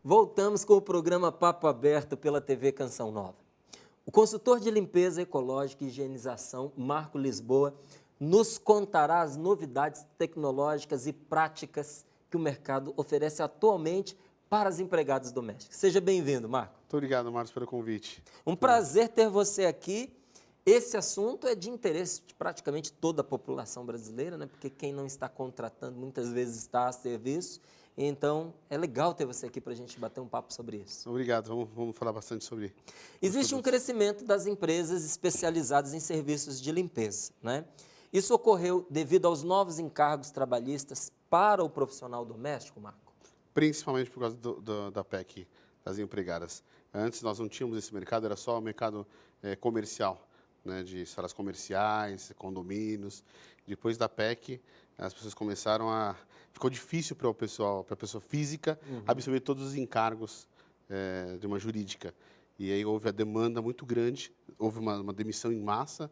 Voltamos com o programa Papo Aberto pela TV Canção Nova. O consultor de limpeza ecológica e higienização, Marco Lisboa, nos contará as novidades tecnológicas e práticas que o mercado oferece atualmente para as empregadas domésticas. Seja bem-vindo, Marco. Muito obrigado, Márcio, pelo convite. Um prazer ter você aqui. Esse assunto é de interesse de praticamente toda a população brasileira, né? Porque quem não está contratando muitas vezes está a serviço. Então, é legal ter você aqui para a gente bater um papo sobre isso. Obrigado, vamos falar bastante sobre. Existe um crescimento das empresas especializadas em serviços de limpeza, né? Isso ocorreu devido aos novos encargos trabalhistas para o profissional doméstico, Marco? Principalmente por causa da PEC, das empregadas. Antes nós não tínhamos esse mercado, era só o mercado comercial, né, de salas comerciais, condomínios. Depois da PEC, as pessoas começaram a... Ficou difícil para a pessoa física absorver todos os encargos de uma jurídica. E aí houve a demanda muito grande, houve uma demissão em massa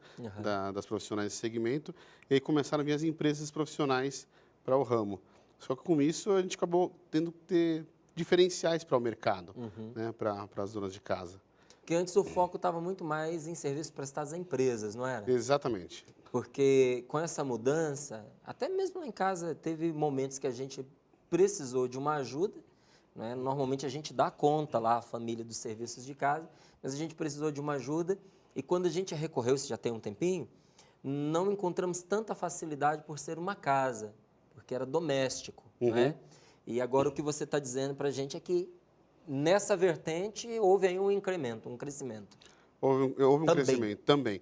das profissionais desse segmento, e aí começaram a vir as empresas profissionais para o ramo. Só que com isso a gente acabou tendo que ter diferenciais para o mercado, né, para as donas de casa. Porque antes o foco estava muito mais em serviços prestados a empresas, não era? Exatamente. Porque com essa mudança, até mesmo lá em casa, teve momentos que a gente precisou de uma ajuda, né? Normalmente a gente dá conta lá, a família dos serviços de casa, mas a gente precisou de uma ajuda e quando a gente recorreu, isso já tem um tempinho, não encontramos tanta facilidade por ser uma casa, porque era doméstico, né? E agora o que você está dizendo para a gente é que nessa vertente houve aí um incremento, um crescimento. Houve um crescimento também.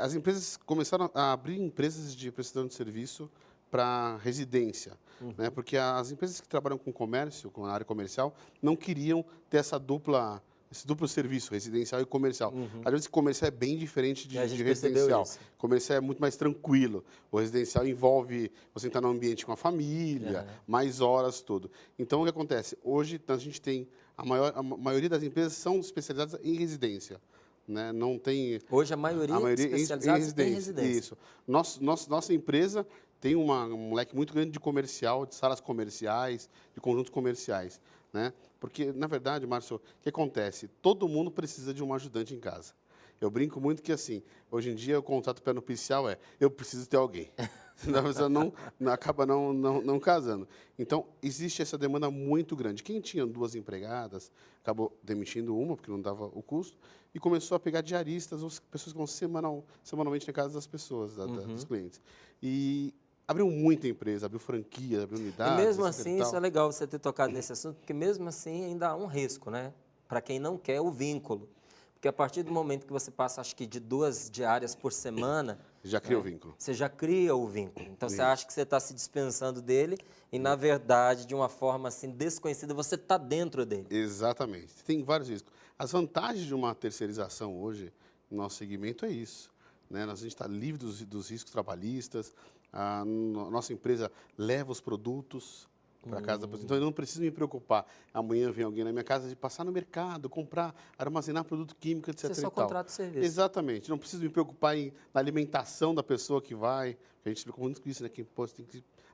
As empresas começaram a abrir empresas de prestação de serviço para residência, né? Porque as empresas que trabalham com comércio, com a área comercial, não queriam ter esse duplo serviço, residencial e comercial. Às vezes, comercial é bem diferente de residencial. Comercial é muito mais tranquilo. O residencial envolve você estar num ambiente com a família, mais horas, tudo. Então, o que acontece? Hoje, a gente tem... A maioria das empresas são especializadas em residência. Né? Não tem... Hoje, a maioria especializada em residência. Isso. Nossa empresa tem um leque muito grande de comercial, de salas comerciais, de conjuntos comerciais. Né? Porque, na verdade, Márcio, o que acontece? Todo mundo precisa de um ajudante em casa. Eu brinco muito que, assim, hoje em dia, o contrato pré-nupcial eu preciso ter alguém. Senão a pessoa acaba não casando. Então, existe essa demanda muito grande. Quem tinha 2 empregadas, acabou demitindo uma, porque não dava o custo, e começou a pegar diaristas, ou pessoas que vão semanalmente na casa das pessoas, dos clientes. E abriu muita empresa, abriu franquia, abriu unidades. E mesmo assim, isso é legal você ter tocado nesse assunto, porque mesmo assim ainda há um risco, né? Para quem não quer o vínculo. Porque a partir do momento que você passa, acho que de 2 diárias por semana... Já cria o vínculo. Você já cria o vínculo. Então, você acha que você está se dispensando dele e, na verdade, de uma forma assim desconhecida, você está dentro dele. Exatamente. Tem vários riscos. As vantagens de uma terceirização hoje, no nosso segmento, é isso. Né? A gente está livre dos riscos trabalhistas, a nossa empresa leva os produtos para casa da pessoa. Então, eu não preciso me preocupar. Amanhã vem alguém na minha casa de passar no mercado, comprar, armazenar produto químico, etc. Você só contrata o serviço. Exatamente. Não preciso me preocupar na alimentação da pessoa que vai. A gente se preocupa muito com isso, né? Que, pô, às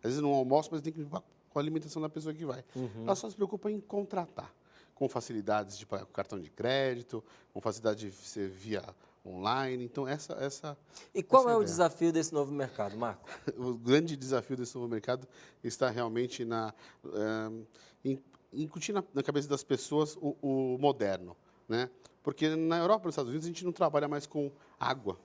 vezes não almoço, mas tem que me preocupar com a alimentação da pessoa que vai. Ela só se preocupa em contratar, com facilidades de pagar com cartão de crédito, com facilidade de ser via online. Então, E qual é o desafio desse novo mercado, Marco? O grande desafio desse novo mercado está realmente em incutir na cabeça das pessoas o moderno, né? Porque na Europa e nos Estados Unidos a gente não trabalha mais com água,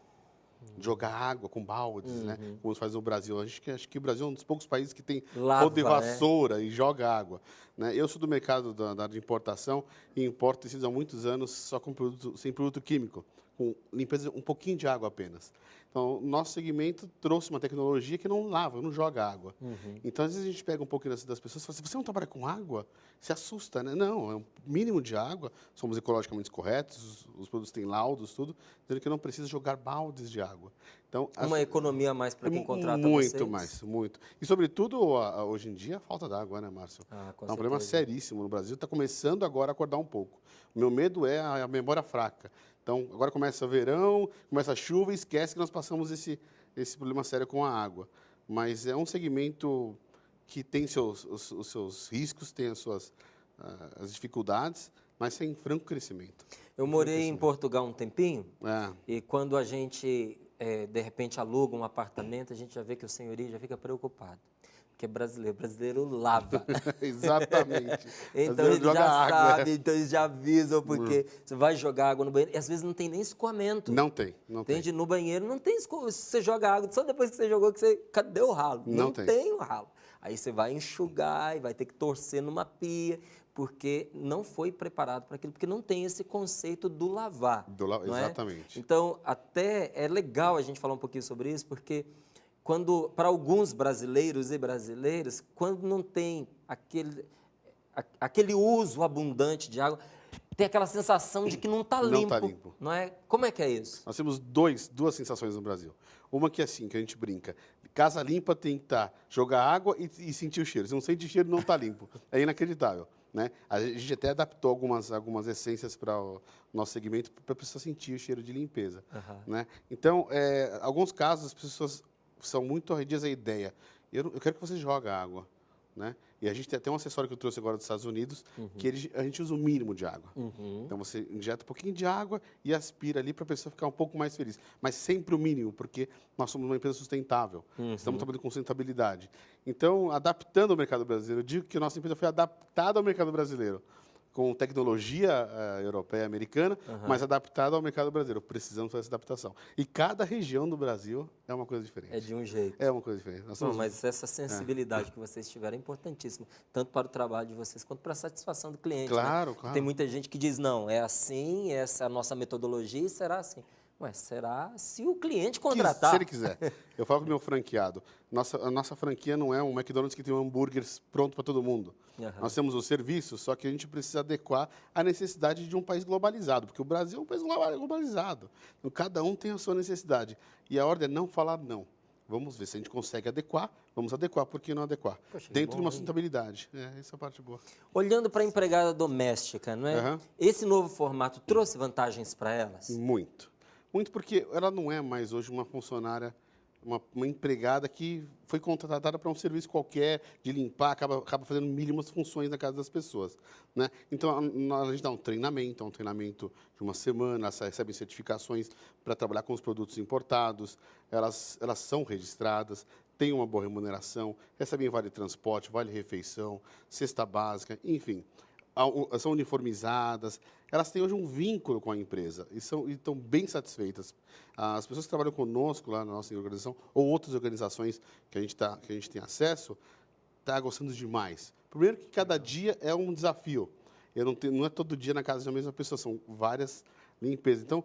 jogar água com baldes, né? Como se faz no Brasil. Acho que o Brasil é um dos poucos países que tem rodo de vassoura e joga água. Né? Eu sou do mercado da área de importação e importo tecidos há muitos anos só sem produto químico, com limpeza um pouquinho de água apenas. Então, nosso segmento trouxe uma tecnologia que não lava, não joga água. Então, às vezes a gente pega um pouco das pessoas e fala assim, você não trabalha com água? Se assusta, né? Não, é um mínimo de água, somos ecologicamente corretos, os produtos têm laudos, tudo, dizendo que não precisa jogar baldes de água. Então, uma economia a mais para quem contrata muito vocês? Mais, muito. E, sobretudo, hoje em dia, a falta d'água, né, Márcio? É um problema seríssimo no Brasil, está começando agora a acordar um pouco. O meu medo é a memória fraca. Então, agora começa o verão, começa a chuva e esquece que nós passamos esse problema sério com a água. Mas é um segmento que tem os seus riscos, tem as suas as dificuldades, mas sem franco crescimento. Eu morei em Portugal um tempinho, É. e quando a gente, de repente, aluga um apartamento, a gente já vê que o senhorio já fica preocupado. Porque brasileiro lava. Exatamente. Então Brasileiro eles joga já água, sabem, então eles já avisam, porque você vai jogar água no banheiro, e às vezes não tem nem escoamento. Não tem, não tem. Entende? No banheiro não tem escoamento. Se você joga água, só depois que você jogou que você... Cadê o ralo? Não tem. o ralo. Aí você vai enxugar e vai ter que torcer numa pia, porque não foi preparado para aquilo, porque não tem esse conceito do lavar. não é? Exatamente. Então, até é legal a gente falar um pouquinho sobre isso, porque para alguns brasileiros e brasileiras, quando não tem aquele uso abundante de água, tem aquela sensação de que não está Não limpo. tá limpo. Não é? Como é que é isso? Nós temos duas sensações no Brasil. Uma que é assim, que a gente brinca. Casa limpa tem que jogar água e sentir o cheiro. Se não sente o cheiro, não está limpo. É inacreditável. Né? A gente até adaptou algumas essências para o nosso segmento para a pessoa sentir o cheiro de limpeza. Né? Então, alguns casos, as pessoas são muito arredias à ideia. Eu quero que você jogue água. Né? E a gente tem até um acessório que eu trouxe agora dos Estados Unidos, que a gente usa o mínimo de água. Então, você injeta um pouquinho de água e aspira ali para a pessoa ficar um pouco mais feliz. Mas sempre o mínimo, porque nós somos uma empresa sustentável. Estamos trabalhando com sustentabilidade. Então, adaptando ao mercado brasileiro, eu digo que a nossa empresa foi adaptada ao mercado brasileiro, com tecnologia europeia e americana, mas adaptada ao mercado brasileiro. Precisamos fazer essa adaptação. E cada região do Brasil é uma coisa diferente. É de um jeito. É uma coisa diferente. Nós Não, somos... mas essa sensibilidade que vocês tiveram é importantíssima, tanto para o trabalho de vocês quanto para a satisfação do cliente. Claro, né? claro. Tem muita gente que diz, não, é assim, essa é a nossa metodologia e será assim. Ué, será se o cliente contratar? Se ele quiser. Eu falo com o meu franqueado. A nossa franquia não é um McDonald's que tem um hambúrguer pronto para todo mundo. Nós temos o serviço, só que a gente precisa adequar à necessidade de um país globalizado, porque o Brasil é um país globalizado. Então, cada um tem a sua necessidade. E a ordem é não falar não. Vamos ver se a gente consegue adequar. Vamos adequar, por que não adequar? Poxa, dentro de uma hein? sustentabilidade. Essa é a parte boa. Olhando para a empregada doméstica, não é? Esse novo formato trouxe vantagens para elas? Muito. Muito porque ela não é mais hoje uma funcionária, uma empregada que foi contratada para um serviço qualquer, de limpar, acaba fazendo mínimas funções na casa das pessoas. Né? Então, a gente dá um treinamento de uma semana, elas recebem certificações para trabalhar com os produtos importados, elas são registradas, têm uma boa remuneração, recebem vale transporte, vale refeição, cesta básica, enfim. São uniformizadas, elas têm hoje um vínculo com a empresa e estão bem satisfeitas. As pessoas que trabalham conosco lá na nossa organização, ou outras organizações que a gente tem acesso, estão gostando demais. Primeiro que cada dia é um desafio. Não é todo dia na casa de uma mesma pessoa, são várias limpezas. Então,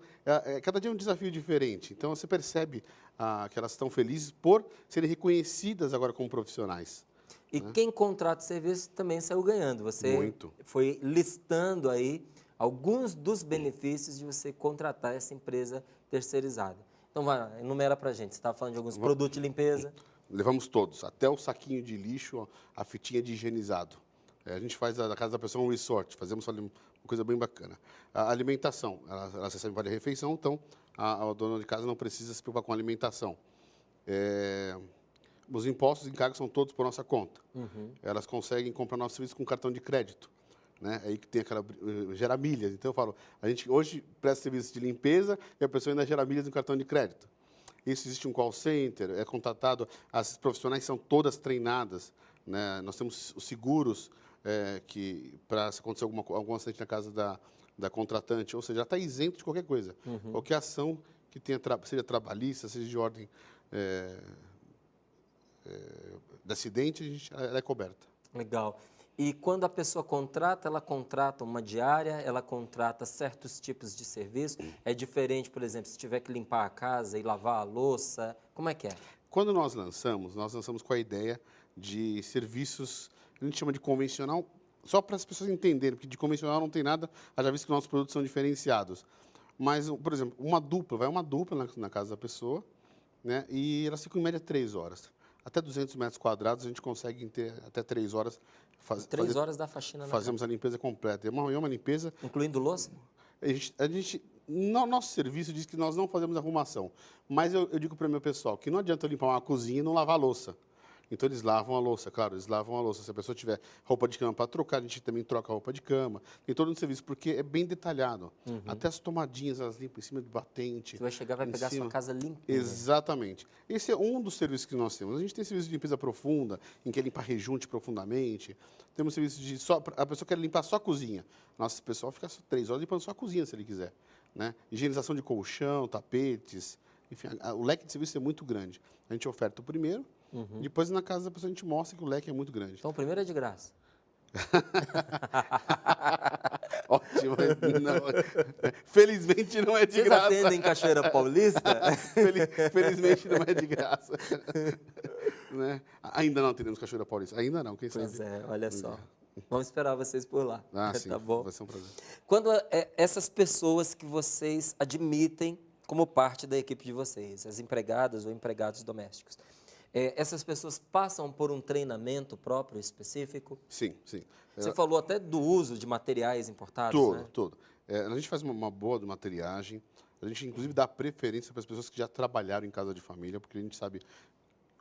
cada dia é um desafio diferente. Então, você percebe que elas estão felizes por serem reconhecidas agora como profissionais. E quem contrata o serviço também saiu ganhando. Você Muito. foi listando aí alguns dos benefícios de você contratar essa empresa terceirizada. Então, vai lá, enumera para a gente. Você estava falando de alguns produtos de limpeza. Levamos todos, até o saquinho de lixo, a fitinha de higienizado. A gente faz da casa da pessoa um resort, fazemos uma coisa bem bacana. A alimentação, elas recebem vale refeição, então a dona de casa não precisa se preocupar com a alimentação. Os impostos e encargos são todos por nossa conta. Elas conseguem comprar nosso serviço com cartão de crédito. Né? Aí que tem gera milhas. Então eu falo, a gente hoje presta serviço de limpeza e a pessoa ainda gera milhas no cartão de crédito. Isso existe um call center, é contratado, as profissionais são todas treinadas. Né? Nós temos os seguros que, para se acontecer algum acidente na casa da contratante, ou seja, já está isento de qualquer coisa. Qualquer ação que tenha, seja trabalhista, seja de ordem de acidente, ela é coberta. Legal. E quando a pessoa contrata, ela contrata uma diária, ela contrata certos tipos de serviço. É diferente, por exemplo, se tiver que limpar a casa e lavar a louça, como é que é? Quando nós lançamos com a ideia de serviços, a gente chama de convencional, só para as pessoas entenderem, porque de convencional não tem nada, já visto que nossos produtos são diferenciados. Mas, por exemplo, vai uma dupla na casa da pessoa, né, e elas ficam em média 3 horas. Até 200 metros quadrados a gente consegue ter até 3 horas. 3 horas da faxina na fazemos a limpeza completa. É uma limpeza... Incluindo louça? Nosso serviço diz que nós não fazemos arrumação. Mas eu digo para o meu pessoal que não adianta eu limpar uma cozinha e não lavar a louça. Então, eles lavam a louça, claro, eles lavam a louça. Se a pessoa tiver roupa de cama para trocar, a gente também troca a roupa de cama. Tem todo um serviço, porque é bem detalhado. Até as tomadinhas, elas limpam em cima do batente. Você vai chegar, vai em pegar a sua cima. casa limpinha. Exatamente. Esse é um dos serviços que nós temos. A gente tem serviço de limpeza profunda, em que limpa rejunte profundamente. Temos serviço de só... A pessoa quer limpar só a cozinha. Nosso pessoal fica só 3 horas limpando só a cozinha, se ele quiser. Né? Higienização de colchão, tapetes. Enfim, o leque de serviço é muito grande. A gente oferta o primeiro, depois na casa da pessoa a gente mostra que o leque é muito grande. Então, o primeiro é de graça. Ótimo. Não, felizmente não é de Vocês graça. atendem em Cachoeira Paulista? Felizmente não é de graça. Né? Ainda não atendemos Cachoeira Paulista. Ainda não, quem Pois sabe? é, olha só. Vamos esperar vocês por lá. Ah, sim, Tá bom? vai ser um prazer. Quando essas pessoas que vocês admitem como parte da equipe de vocês, as empregadas ou empregados domésticos, essas pessoas passam por um treinamento próprio, específico? Sim, sim. Você falou até do uso de materiais importados, né? Tudo. A gente faz uma boa materiagem. A gente, inclusive, dá preferência para as pessoas que já trabalharam em casa de família, porque a gente sabe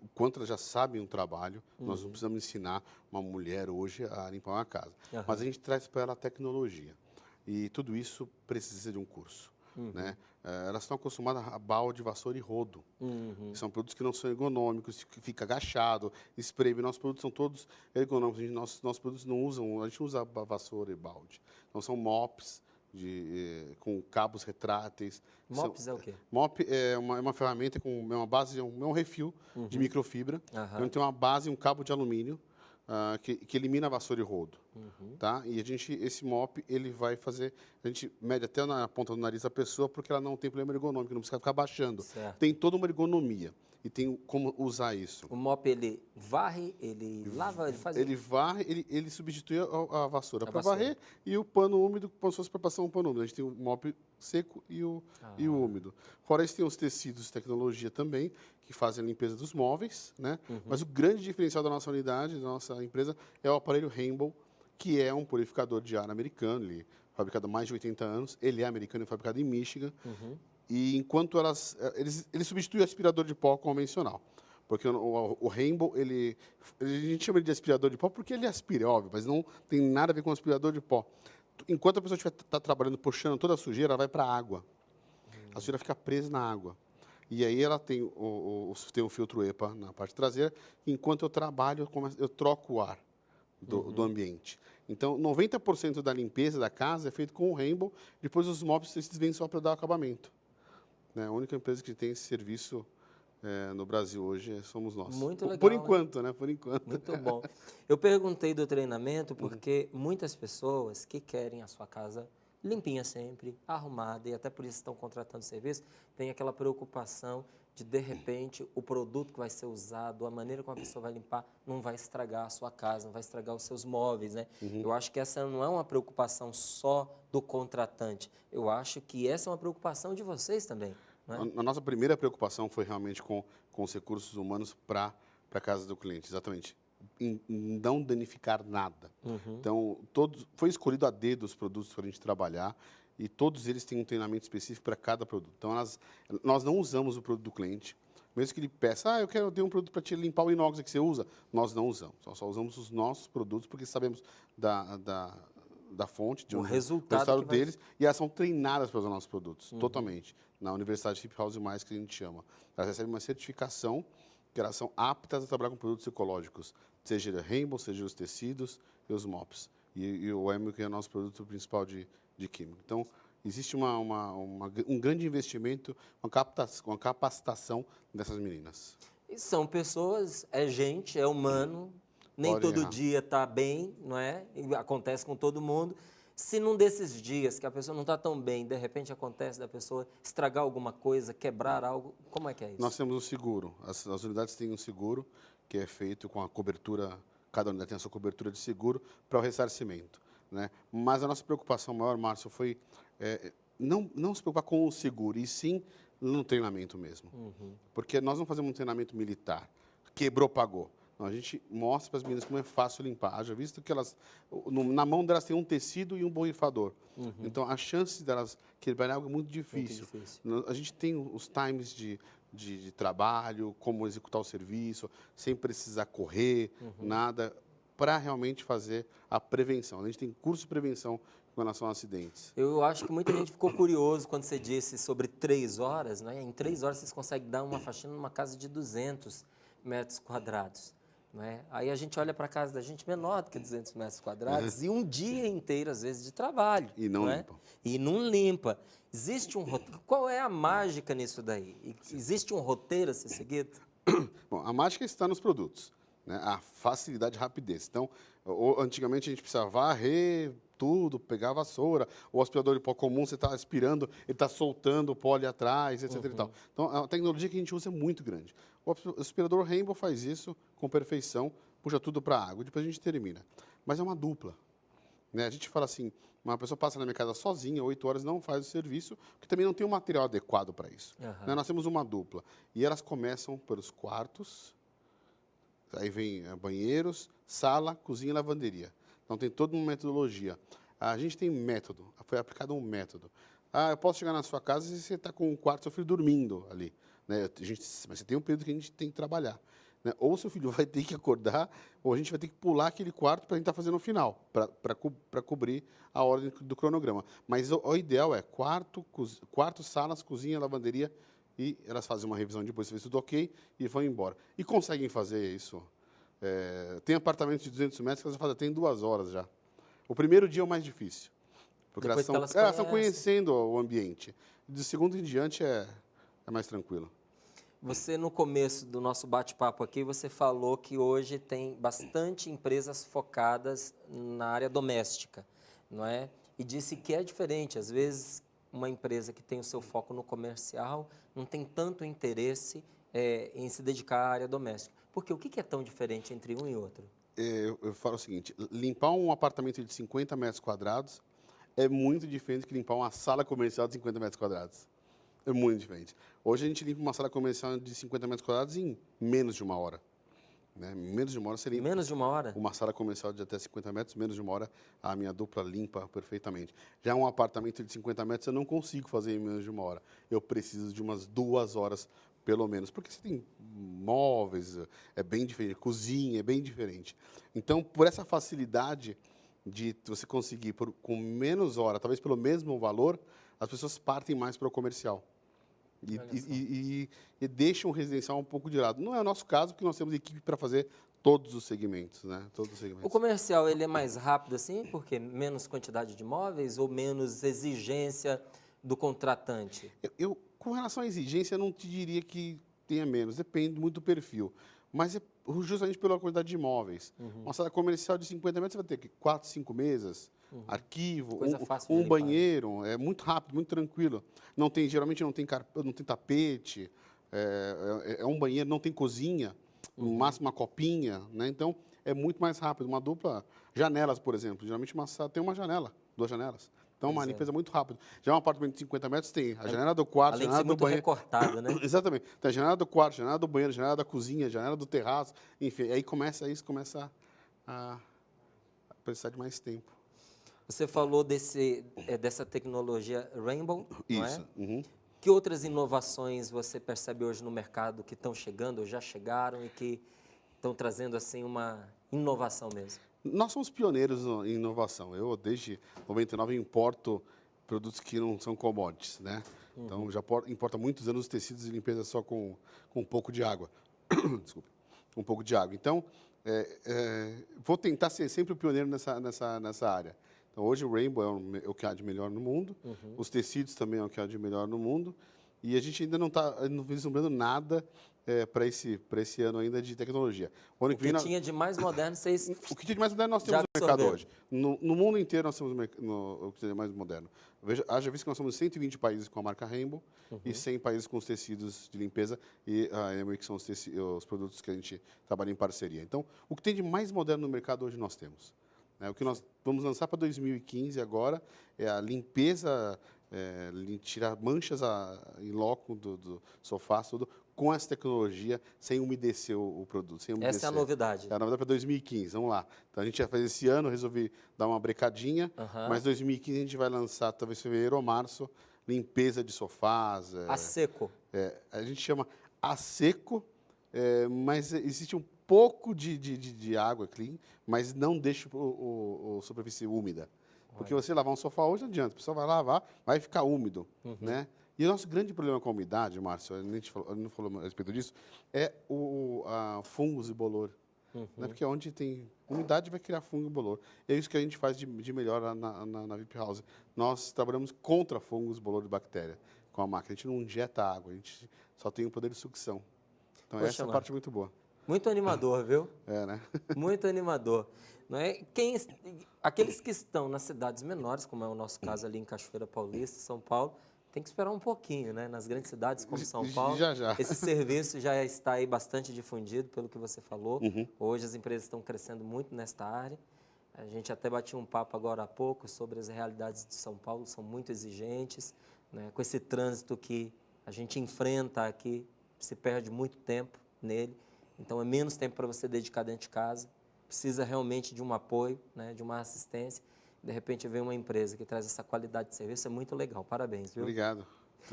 o quanto elas já sabem um trabalho. Nós não precisamos ensinar uma mulher hoje a limpar uma casa. Mas a gente traz para ela a tecnologia. E tudo isso precisa de um curso. Né? Elas estão acostumadas a balde, vassoura e rodo. São produtos que não são ergonômicos, que fica agachado, espreme. Nossos produtos são todos ergonômicos. Nossos produtos não usam, a gente não usa vassoura e balde. Então são mops com cabos retráteis. Mops é o quê? Mop é uma ferramenta com uma base, é um refil de microfibra. Onde tem uma base e um cabo de alumínio que elimina a vassoura e rodo. Tá? E esse mop, ele vai fazer... A gente mede até na ponta do nariz da pessoa, porque ela não tem problema ergonômico, não precisa ficar baixando. Certo. Tem toda uma ergonomia. E tem como usar isso. O mop, ele varre, ele lava, ele faz... Ele varre, ele substitui a vassoura para varrer e o pano úmido, como se fosse para passar um pano úmido. A gente tem o mop seco e o úmido. Fora isso, tem os tecidos de tecnologia também, que fazem a limpeza dos móveis, né? Mas o grande diferencial da nossa unidade, da nossa empresa, é o aparelho Rainbow, que é um purificador de ar americano, ele é fabricado há mais de 80 anos, ele é americano e fabricado em Michigan. E enquanto ele substitui o aspirador de pó convencional. Porque o Rainbow, a gente chama ele de aspirador de pó porque ele aspira, é óbvio, mas não tem nada a ver com aspirador de pó. Enquanto a pessoa está trabalhando, puxando toda a sujeira, ela vai para a água. A sujeira fica presa na água. E aí ela tem um filtro EPA na parte traseira, e enquanto eu trabalho, eu troco o ar do ambiente. Então, 90% da limpeza da casa é feito com o Rainbow, depois os mops esses vêm só para dar acabamento. A única empresa que tem esse serviço no Brasil hoje somos nós. Muito legal. Por enquanto, né? Por enquanto. Muito bom. Eu perguntei do treinamento porque muitas pessoas que querem a sua casa limpinha sempre, arrumada, e até por isso estão contratando serviço, tem aquela preocupação de repente, o produto que vai ser usado, a maneira como a pessoa vai limpar, não vai estragar a sua casa, não vai estragar os seus móveis, né? Eu acho que essa não é uma preocupação só do contratante. Eu acho que essa é uma preocupação de vocês também, não é? A nossa primeira preocupação foi realmente com os recursos humanos para a casa do cliente, exatamente. Em não danificar nada. Então, foi escolhido a dedo os produtos para a gente trabalhar, e todos eles têm um treinamento específico para cada produto. Então, nós não usamos o produto do cliente. Mesmo que ele peça, eu quero ter um produto para te limpar o inox que você usa, nós não usamos. Nós só usamos os nossos produtos porque sabemos da fonte, de o onde resultado deles, e elas são treinadas para usar nossos produtos, totalmente. Na Universidade Hip House Mais, que a gente chama. Elas recebem uma certificação que elas são aptas a trabalhar com produtos ecológicos, seja o Rainbow, seja os tecidos e os mops. E o Emil, que é o nosso produto principal de química. Então, existe um grande investimento, uma capacitação dessas meninas. E são pessoas, é gente, é humano, nem Pode todo errar. dia está bem, não é? E acontece com todo mundo. Se num desses dias que a pessoa não está tão bem, de repente acontece da pessoa estragar alguma coisa, quebrar algo, como é que é isso? Nós temos um seguro. As unidades têm um seguro que é feito com a cobertura, cada unidade tem a sua cobertura de seguro para o ressarcimento, né? Mas a nossa preocupação maior, Márcio, foi não se preocupar com o seguro, e sim no treinamento mesmo. Porque nós não fazemos um treinamento militar, quebrou, pagou. Não, a gente mostra para as meninas como é fácil limpar. Haja visto que na mão delas tem um tecido e um borrifador. Então, a chance delas quebrarem é algo muito difícil. A gente tem os times de de trabalho, como executar o serviço, sem precisar correr, nada, para realmente fazer a prevenção. A gente tem curso de prevenção com relação a acidentes. Eu acho que muita gente ficou curioso quando você disse sobre 3 horas, né? Em 3 horas vocês conseguem dar uma faxina numa casa de 200 metros quadrados, né? Aí a gente olha para a casa da gente menor do que 200 metros quadrados e um dia inteiro, às vezes, de trabalho. E não é? limpam. E não limpa. Existe um roteiro. Qual é a mágica nisso daí? Existe um roteiro a ser seguido? Bom, a mágica está nos produtos, né? A facilidade e rapidez. Então, antigamente a gente precisava varrer tudo, pegar a vassoura, o aspirador de pó comum, você está aspirando, ele está soltando o pó ali atrás, etc. E tal. Então, a tecnologia que a gente usa é muito grande. O aspirador Rainbow faz isso com perfeição, puxa tudo para a água, e depois a gente termina. Mas é uma dupla, né? A gente fala assim, uma pessoa passa na minha casa sozinha, 8 horas, não faz o serviço, porque também não tem um material adequado para isso. Né? Nós temos uma dupla. E elas começam pelos quartos, aí vem banheiros, sala, cozinha e lavanderia. Então, tem toda uma metodologia. A gente tem método, foi aplicado um método. Eu posso chegar na sua casa e você está com o quarto do seu filho dormindo ali. Né? Mas você tem um período que a gente tem que trabalhar. Né? Ou seu filho vai ter que acordar, ou a gente vai ter que pular aquele quarto para a gente estar fazendo o final, para cobrir a ordem do cronograma. Mas o ideal é quarto, salas, cozinha, lavanderia, e elas fazem uma revisão depois, se vê tudo ok, e vão embora. E conseguem fazer isso. Tem apartamentos de 200 metros que elas fazem até em 2 horas já. O primeiro dia é o mais difícil, porque elas estão conhecendo o ambiente. Do segundo em diante é mais tranquilo. Você, no começo do nosso bate-papo aqui, você falou que hoje tem bastante empresas focadas na área doméstica, não é? E disse que é diferente. Às vezes, uma empresa que tem o seu foco no comercial não tem tanto interesse em se dedicar à área doméstica. Porque o que é tão diferente entre um e outro? Eu falo o seguinte, limpar um apartamento de 50 metros quadrados é muito diferente que limpar uma sala comercial de 50 metros quadrados. É muito diferente. Hoje a gente limpa uma sala comercial de 50 metros quadrados em menos de 1 hora. Né? Menos de 1 hora você limpa. Menos de 1 hora? Uma sala comercial de até 50 metros, menos de 1 hora, a minha dupla limpa perfeitamente. Já um apartamento de 50 metros eu não consigo fazer em menos de 1 hora. Eu preciso de umas 2 horas, pelo menos. Porque você tem móveis, é bem diferente. Cozinha, é bem diferente. Então, por essa facilidade de você conseguir, com menos hora, talvez pelo mesmo valor, as pessoas partem mais para o comercial. E deixam o residencial um pouco de lado. Não é o nosso caso, porque nós temos equipe para fazer todos os segmentos, né? Todos os segmentos. O comercial, ele é mais rápido assim, porque menos quantidade de imóveis ou menos exigência do contratante? Com relação à exigência, eu não te diria que tenha menos. Depende muito do perfil. Mas é justamente pela quantidade de imóveis. Uma sala comercial de 50 metros, você vai ter 4, 5 mesas, arquivo, um banheiro, é muito rápido, muito tranquilo. Geralmente não tem tapete, é um banheiro, não tem cozinha, no máximo uma copinha, né? Então é muito mais rápido. Uma dupla, janelas, por exemplo, geralmente uma sala tem uma janela, 2 janelas. Então, uma limpeza muito rápida. Já um apartamento de 50 metros tem a janela do quarto, a janela do banheiro. Recortado, né? Exatamente. Tem a janela do quarto, janela do banheiro, janela da cozinha, janela do terraço, enfim. Aí começa a precisar de mais tempo. Você falou dessa tecnologia Rainbow, não é? Isso. Que outras inovações você percebe hoje no mercado que estão chegando ou já chegaram e que estão trazendo assim uma inovação mesmo? Nós somos pioneiros em inovação. Eu, desde 99, importo produtos que não são commodities, né? Então, já importo há muitos anos os tecidos de limpeza só com um pouco de água. Desculpe. Um pouco de água. Então, vou tentar ser sempre o pioneiro nessa área. Então, hoje o Rainbow é o que há de melhor no mundo. Os tecidos também é o que há de melhor no mundo. E a gente ainda não está vislumbrando nada para esse ano ainda de tecnologia. O que tinha de mais moderno, vocês O que tinha de mais moderno nós temos no mercado hoje. No mundo inteiro nós temos o que tem de mais moderno. Haja visto que nós somos 120 países com a marca Rainbow e 100 países com os tecidos de limpeza e a Emery, que são os produtos que a gente trabalha em parceria. Então, o que tem de mais moderno no mercado hoje nós temos. O que nós vamos lançar para 2015 agora é a limpeza, tirar manchas em loco do sofá, tudo, com essa tecnologia, sem umedecer o produto. Essa é a novidade. É a novidade para 2015, vamos lá. Então, a gente já fez esse ano, resolvi dar uma brecadinha, mas 2015 a gente vai lançar, talvez fevereiro ou março, limpeza de sofás. A seco. A gente chama a seco, mas existe um pouco de água clean, mas não deixa a superfície úmida. Porque você lavar um sofá hoje não adianta, a pessoa vai lavar, vai ficar úmido, né? E o nosso grande problema com a umidade, Márcio, a gente não falou a respeito disso, é a fungos e bolor. Né? Porque onde tem umidade vai criar fungo e bolor. É isso que a gente faz de melhor na VIP House. Nós trabalhamos contra fungos, bolor e bactéria com a máquina. A gente não injeta água, a gente só tem o poder de sucção. Então Poxa, essa é a parte muito boa. Muito animador, viu? Né? Muito animador. Não é? Aqueles que estão nas cidades menores, como é o nosso caso ali em Cachoeira Paulista, São Paulo, tem que esperar um pouquinho, né? Nas grandes cidades como São Paulo, já. esse serviço já está aí bastante difundido, pelo que você falou. Hoje as empresas estão crescendo muito nesta área. A gente até batia um papo agora há pouco sobre as realidades de São Paulo, são muito exigentes, né? Com esse trânsito que a gente enfrenta aqui, se perde muito tempo nele. Então, é menos tempo para você dedicar dentro de casa. Precisa realmente de um apoio, né, de uma assistência. De repente, vem uma empresa que traz essa qualidade de serviço. É muito legal. Parabéns, viu? Obrigado.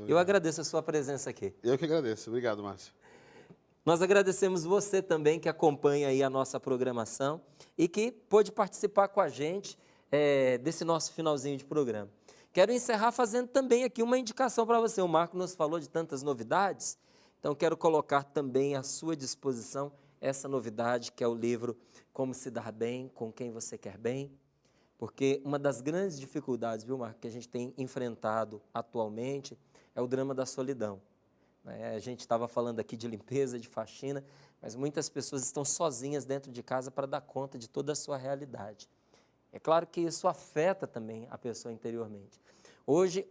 Eu agradeço a sua presença aqui. Eu que agradeço. Obrigado, Márcio. Nós agradecemos você também que acompanha aí a nossa programação e que pôde participar com a gente desse nosso finalzinho de programa. Quero encerrar fazendo também aqui uma indicação para você. O Marco nos falou de tantas novidades. Então, quero colocar também à sua disposição essa novidade, que é o livro Como Se Dar Bem com Quem Você Quer Bem, porque uma das grandes dificuldades, viu, Marco, que a gente tem enfrentado atualmente é o drama da solidão. A gente estava falando aqui de limpeza, de faxina, mas muitas pessoas estão sozinhas dentro de casa para dar conta de toda a sua realidade. É claro que isso afeta também a pessoa interiormente. Hoje,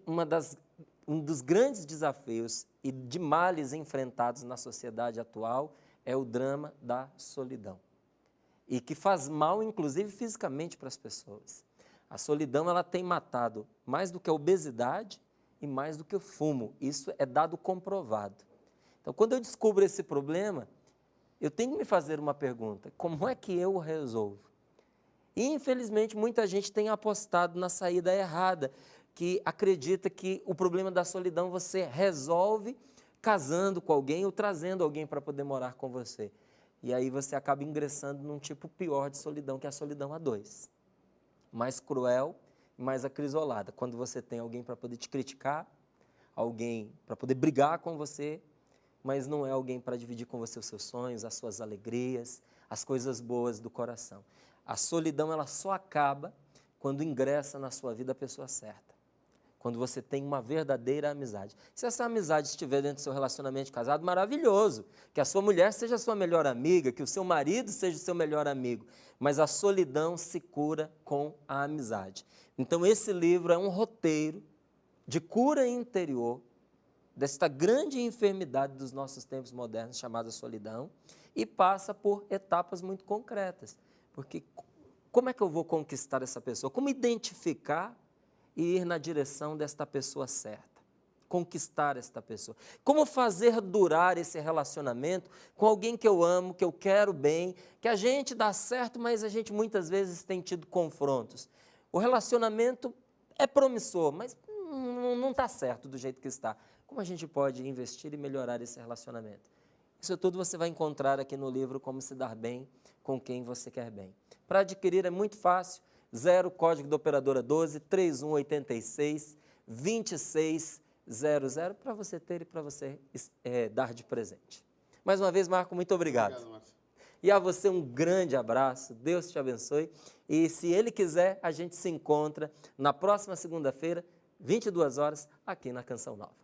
um dos grandes desafios e de males enfrentados na sociedade atual é o drama da solidão. E que faz mal, inclusive, fisicamente para as pessoas. A solidão ela tem matado mais do que a obesidade e mais do que o fumo. Isso é dado comprovado. Então, quando eu descubro esse problema, eu tenho que me fazer uma pergunta: como é que eu o resolvo? E, infelizmente, muita gente tem apostado na saída errada, que acredita que o problema da solidão você resolve casando com alguém ou trazendo alguém para poder morar com você. E aí você acaba ingressando num tipo pior de solidão, que é a solidão a dois. Mais cruel e mais acrisolada. Quando você tem alguém para poder te criticar, alguém para poder brigar com você, mas não é alguém para dividir com você os seus sonhos, as suas alegrias, as coisas boas do coração. A solidão ela só acaba quando ingressa na sua vida a pessoa certa. Quando você tem uma verdadeira amizade. Se essa amizade estiver dentro do seu relacionamento de casado, maravilhoso. Que a sua mulher seja a sua melhor amiga, que o seu marido seja o seu melhor amigo. Mas a solidão se cura com a amizade. Então, esse livro é um roteiro de cura interior desta grande enfermidade dos nossos tempos modernos, chamada solidão, e passa por etapas muito concretas. Porque como é que eu vou conquistar essa pessoa? Como identificar e ir na direção desta pessoa certa, conquistar esta pessoa. Como fazer durar esse relacionamento com alguém que eu amo, que eu quero bem, que a gente dá certo, mas a gente muitas vezes tem tido confrontos. O relacionamento é promissor, mas não está certo do jeito que está. Como a gente pode investir e melhorar esse relacionamento? Isso tudo você vai encontrar aqui no livro Como Se Dar Bem com Quem Você Quer Bem. Para adquirir é muito fácil. 0, código da operadora 12, 3186 2600, para você ter e para você dar de presente. Mais uma vez, Marco, muito obrigado. Obrigado, Márcio. E a você um grande abraço, Deus te abençoe. E se Ele quiser, a gente se encontra na próxima segunda-feira, 22 horas, aqui na Canção Nova.